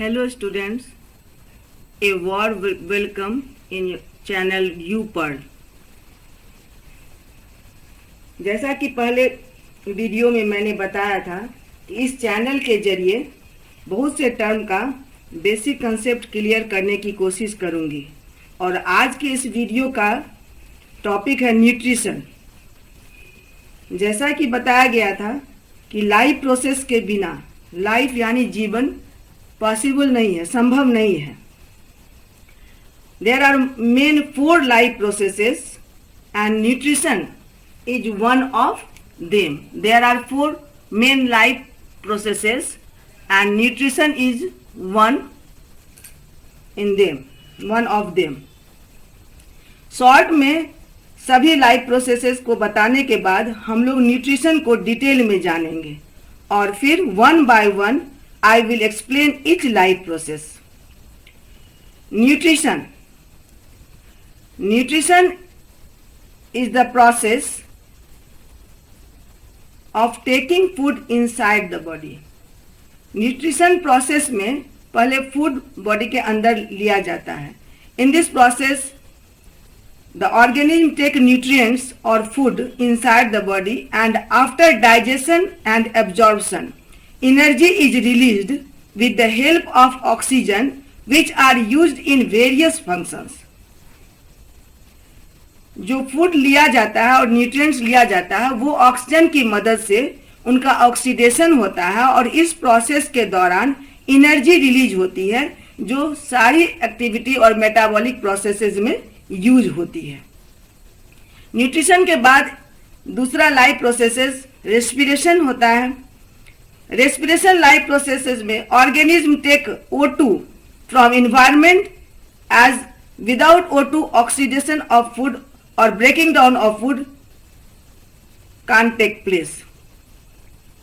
Hello students, a warm welcome in your channel U Pearl. जैसा कि पहले video में मैंने बताया था कि इस चैनल के जरिए बहुत से टर्म का बेसिक कंसेप्ट क्लियर करने की कोशिश करूंगी और आज के इस वीडियो का टॉपिक है न्यूट्रिशन। जैसा कि बताया गया था कि लाइफ प्रोसेस के बिना लाइफ यानी जीवन पॉसिबल नहीं है, संभव नहीं है। There are main 4 life processes and nutrition is one of them. There are 4 main life processes and nutrition is one of them. Short में सभी लाइफ प्रोसेसेस को बताने के बाद हम लोग न्यूट्रिशन को डिटेल में जानेंगे और फिर one by one I will explain each life process. Nutrition is the process of taking food inside the body. Nutrition process में पहले food body के अंदर लिया जाता है. In this process, the organism take nutrients or food inside the body, and after digestion and absorption, energy is released with the help of oxygen, which are used in various functions. जो food लिया जाता है और nutrients लिया जाता है वो oxygen की मदद से उनका ऑक्सीडेशन होता है और इस प्रोसेस के दौरान एनर्जी रिलीज होती है जो सारी एक्टिविटी और मेटाबॉलिक प्रोसेसेस में यूज होती है। न्यूट्रिशन के बाद दूसरा लाइफ प्रोसेसेस रेस्पिरेशन होता है। रेस्पिरेशन लाइफ प्रोसेसेस में organism take O2 from environment as without O2 oxidation of food और breaking down of food can take place.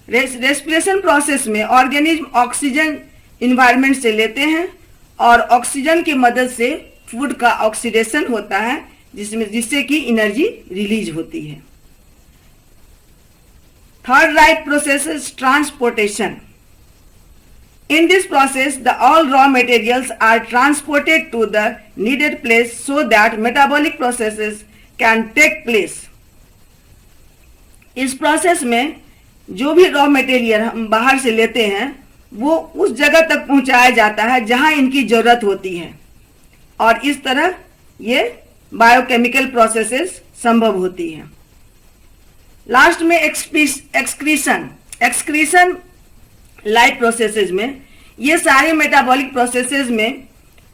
Respiration process में ऑर्गेनिज्म ऑक्सीजन इन्वायरमेंट से लेते हैं और ऑक्सीजन की मदद से फूड का ऑक्सीडेशन होता है जिससे कि एनर्जी रिलीज होती है। Third life process is transportation. In this process, all raw materials are transported to the needed place so that metabolic processes can take place. इस प्रोसेस में जो भी रॉ मटेरियल हम बाहर से लेते हैं वो उस जगह तक पहुंचाया जाता है जहां इनकी जरूरत होती है और इस तरह ये बायोकेमिकल प्रोसेसेस संभव होती हैं। लास्ट में एक्सक्रीशन लाइफ प्रोसेसेस में ये सारे मेटाबॉलिक प्रोसेसेस में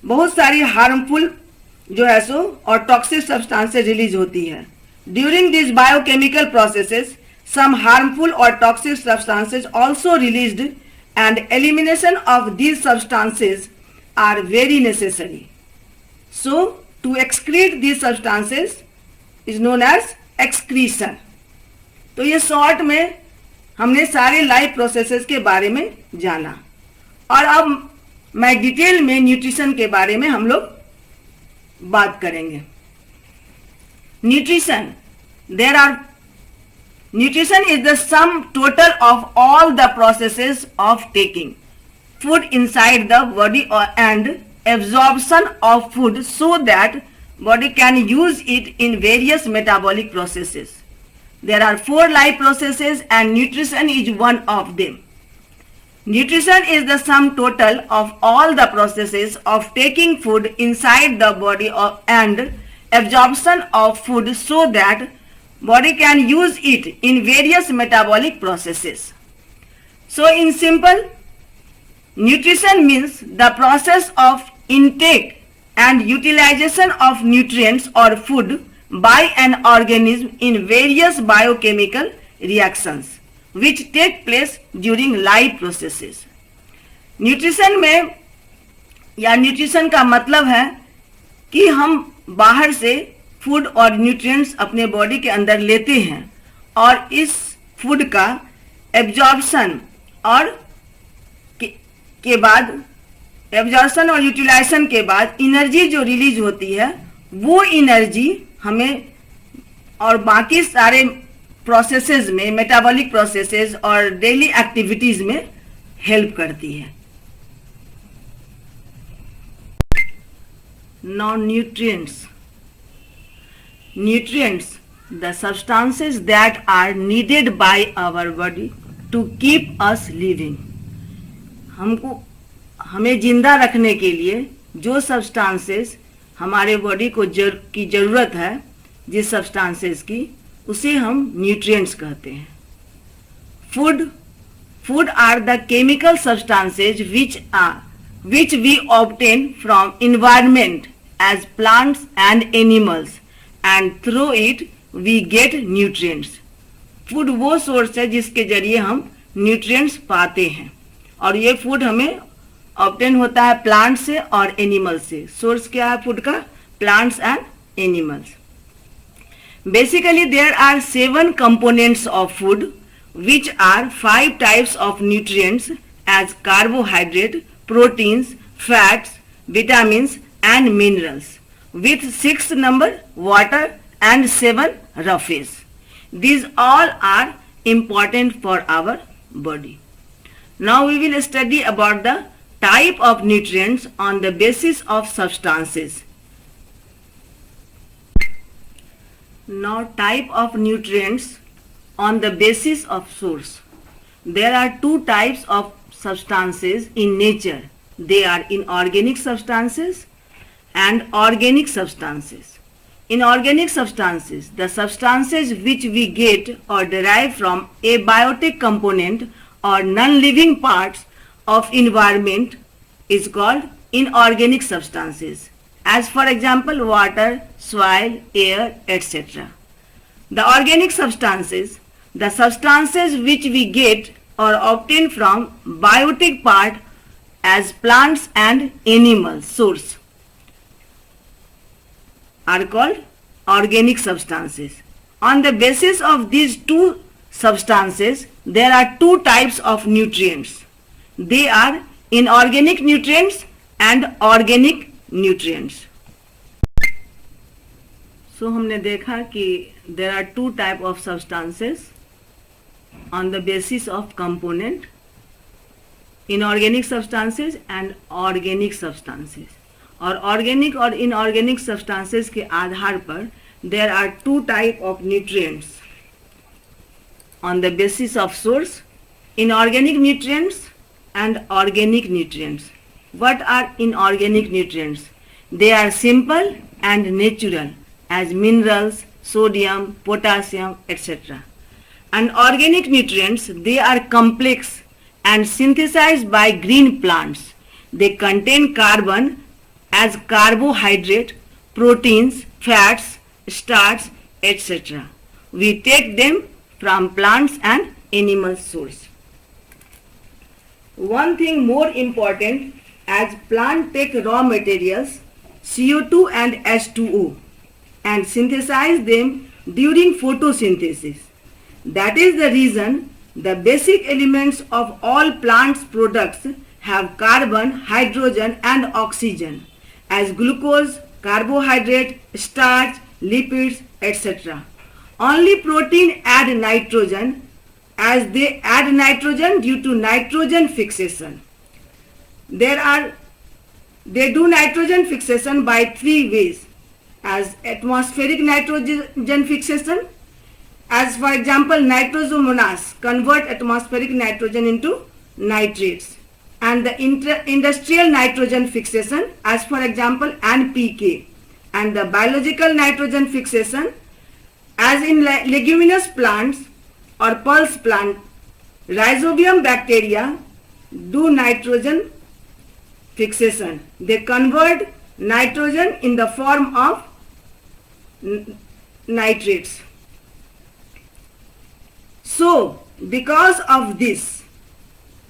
बहुत सारी हार्मफुल जो है सो और टॉक्सिक सब्सटेंसेस रिलीज होती है। During this biochemical processes some harmful और toxic substances also released and elimination of these substances are very necessary. So to excrete these substances is known as excretion. तो ये short में हमने सारे life processes के बारे में जाना और अब मैं डिटेल में न्यूट्रिशन के बारे में हम लोग बात करेंगे। Nutrition is the sum total of all the processes of taking food inside the body and absorption of food so that body can use it in various metabolic processes. There are 4 life processes and nutrition is one of them. Nutrition is the sum total of all the processes of taking food inside the body and absorption of food so that body can use it in various metabolic processes. So in simple, nutrition means the process of intake and utilization of nutrients or food by an organism in various biochemical reactions which take place during life processes. Nutrition में या nutrition का मतलब है कि हम बाहर से food और न्यूट्रिएंट्स अपने बॉडी के अंदर लेते हैं और इस फूड का एब्जॉर्प्शन और के बाद एब्जॉर्प्शन और यूटिलाइजेशन के बाद एनर्जी जो रिलीज होती है वो एनर्जी हमें और बाकी सारे प्रोसेसेस में मेटाबॉलिक प्रोसेसेस और डेली एक्टिविटीज में हेल्प करती है। Now nutrients. Nutrients, the substances that are needed by our body to keep us living. हमें जिंदा रखने के लिए जो सब्सटेंसेस हमारे बॉडी को की ज़रूरत है, जिस सब्सटेंसेस की, उसे हम न्यूट्रिएंट्स कहते हैं. Food are the chemical substances which we obtain from environment as plants and animals, and through it we get nutrients. Food वो सोर्स है जिसके जरिए हम न्यूट्रिएंट्स पाते हैं, और ये फूड हमें ऑब्टेन होता है प्लांट से और एनिमल से. सोर्स क्या है फूड का? Plants and animals. Basically there are 7 components of food which are 5 types of nutrients as carbohydrate, proteins, fats, vitamins and minerals, with 6 number water and 7 roughage. These all are important for our body. Now we will study about the type of nutrients on the basis of substances. Now type of nutrients on the basis of source. There are 2 types of substances in nature. They are inorganic substances and organic substances. Inorganic substances, the substances which we get or derive from abiotic component or non-living parts of environment, is called inorganic substances, as for example water, soil, air, etc. The organic substances, the substances which we get or obtain from biotic part as plants and animals source, are called organic substances. On the basis of these 2 substances, there are 2 types of nutrients. They are inorganic nutrients and organic nutrients. So हमने देखा कि there are 2 type of substances on the basis of component, inorganic substances and organic substances. और organic और inorganic substances के आधार पर there are 2 type of nutrients on the basis of source, inorganic nutrients and organic nutrients. What are inorganic nutrients? They are simple and natural as minerals, sodium, potassium, etc. And organic nutrients, they are complex and synthesized by green plants. They contain carbon as carbohydrate, proteins, fats, starch, etc. We take them from plants and animal source. One thing more important, as plant take raw materials CO2 and H2O and synthesize them during photosynthesis. That is the reason the basic elements of all plants products have carbon, hydrogen and oxygen as glucose, carbohydrate, starch, lipids, etc. Only protein add nitrogen, as they add nitrogen due to nitrogen fixation. They do nitrogen fixation by 3 ways, as atmospheric nitrogen fixation, as for example nitrosomonas convert atmospheric nitrogen into nitrates, and the industrial nitrogen fixation, as for example NPK, and the biological nitrogen fixation, as in leguminous plants or pulse plant, rhizobium bacteria do nitrogen fixation. They convert nitrogen in the form of nitrates. So, because of this,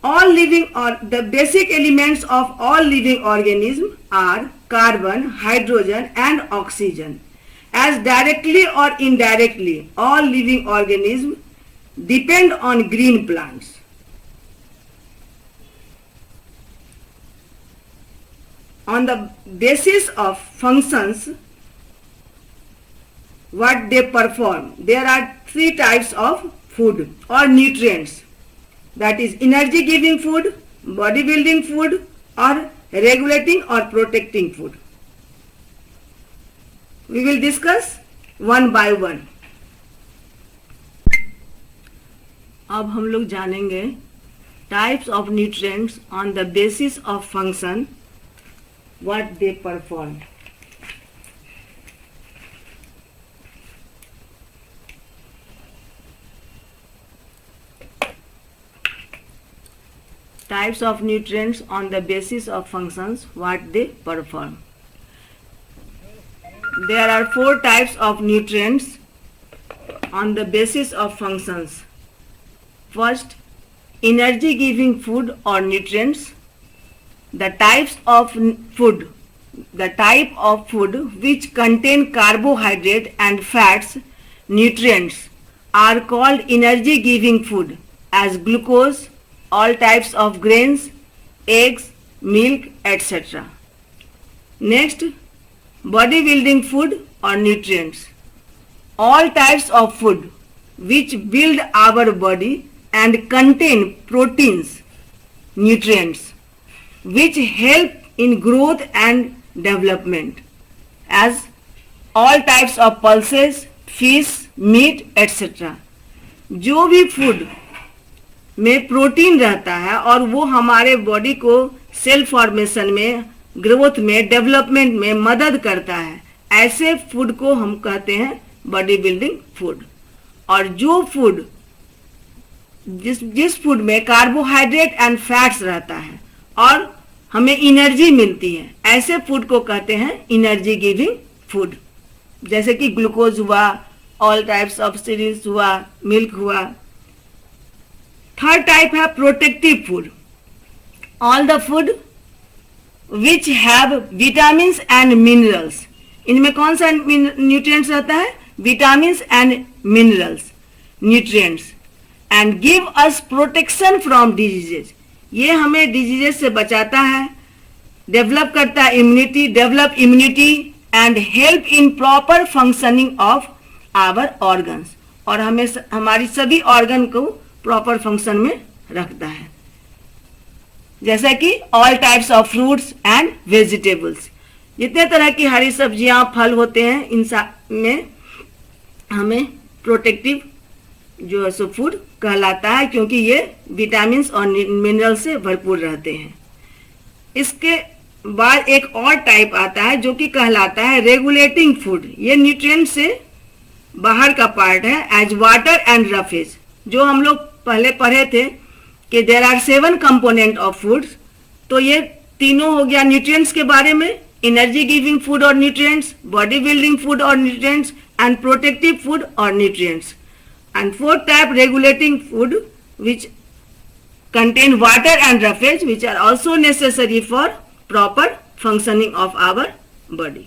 all living or the basic elements of all living organisms are carbon, hydrogen and oxygen. As directly or indirectly, all living organisms depend on green plants. On the basis of functions, what they perform, there are 3 types of food or nutrients, that is energy giving food, body building food or regulating or protecting food. We will discuss one by one. अब हम लोग जानेंगे types of nutrients on the basis of function, what they perform. Types of nutrients on the basis of functions, what they perform. There are 4 types of nutrients on the basis of functions. First, energy giving food or nutrients. The type of food which contain carbohydrate and fats, nutrients, are called energy giving food, as glucose, all types of grains, eggs, milk, etc. Next, body building food or nutrients. All types of food which build our body and contain proteins, nutrients, which help in growth and development, as all types of pulses, fish, meat, etc. जो भी food में protein रहता है और वो हमारे body को cell formation में, ग्रोथ में, डेवलपमेंट में मदद करता है, ऐसे फूड को हम कहते हैं बॉडी बिल्डिंग फूड. और जो फूड जिस फूड में कार्बोहाइड्रेट एंड फैट्स रहता है और हमें एनर्जी मिलती है, ऐसे फूड को कहते हैं एनर्जी गिविंग फूड. जैसे कि ग्लूकोज हुआ, ऑल टाइप्स ऑफ सीरियल्स हुआ, मिल्क हुआ. थर्ड टाइप है protective food. All the food which have vitamins and minerals. इनमें कौन सा न्यूट्रिएंट्स रहता है? Vitamins and minerals nutrients. And give us protection from diseases. ये हमें डिजीजेज से बचाता है, डेवलप करता है immunity, develop immunity and help in proper functioning of our organs. और हमें हमारी सभी ऑर्गन को प्रॉपर फंक्शन में रखता है. जैसा कि all types of fruits and vegetables. जितने तरह की हरी सब्जियां, फल होते हैं, इन में हमें प्रोटेक्टिव जो है सो फूड कहलाता है, क्योंकि ये विटामिन्स और मिनरल से भरपूर रहते हैं. इसके बाद एक और टाइप आता है जो कि कहलाता है रेगुलेटिंग फूड. ये न्यूट्रिएंट से बाहर का पार्ट है, एज वाटर एंड रफेज. जो हम लोग पहले पढ़े थे कि there are 7 component of foods. तो ये तीनों हो गया न्यूट्रिएंट्स के बारे में, एनर्जी गिविंग फूड और न्यूट्रिएंट्स, बॉडी बिल्डिंग फूड और न्यूट्रिएंट्स, एंड प्रोटेक्टिव फूड और nutrients. And fourth type, regulating food, which contain water and roughage, which are also necessary for proper functioning of our body.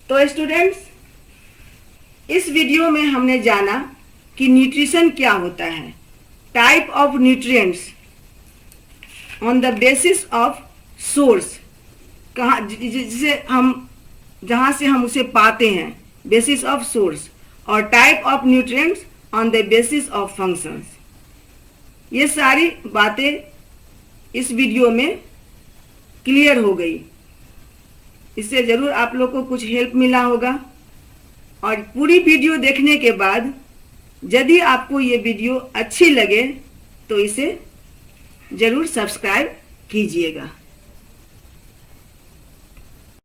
तो students, इस video में हमने जाना कि nutrition क्या होता है, type of nutrients on the basis of source, कहाँ जिसे हम जहाँ से हम उसे पाते हैं, बेसिस ऑफ सोर्स, और type of nutrients on the basis of functions. ये सारी बातें इस वीडियो में क्लियर हो गई. इससे ज़रूर आप लोग को कुछ हेल्प मिला होगा. और पूरी वीडियो देखने के बाद यदि आपको ये वीडियो अच्छी लगे तो इसे ज़रूर सब्सक्राइब कीजिएगा.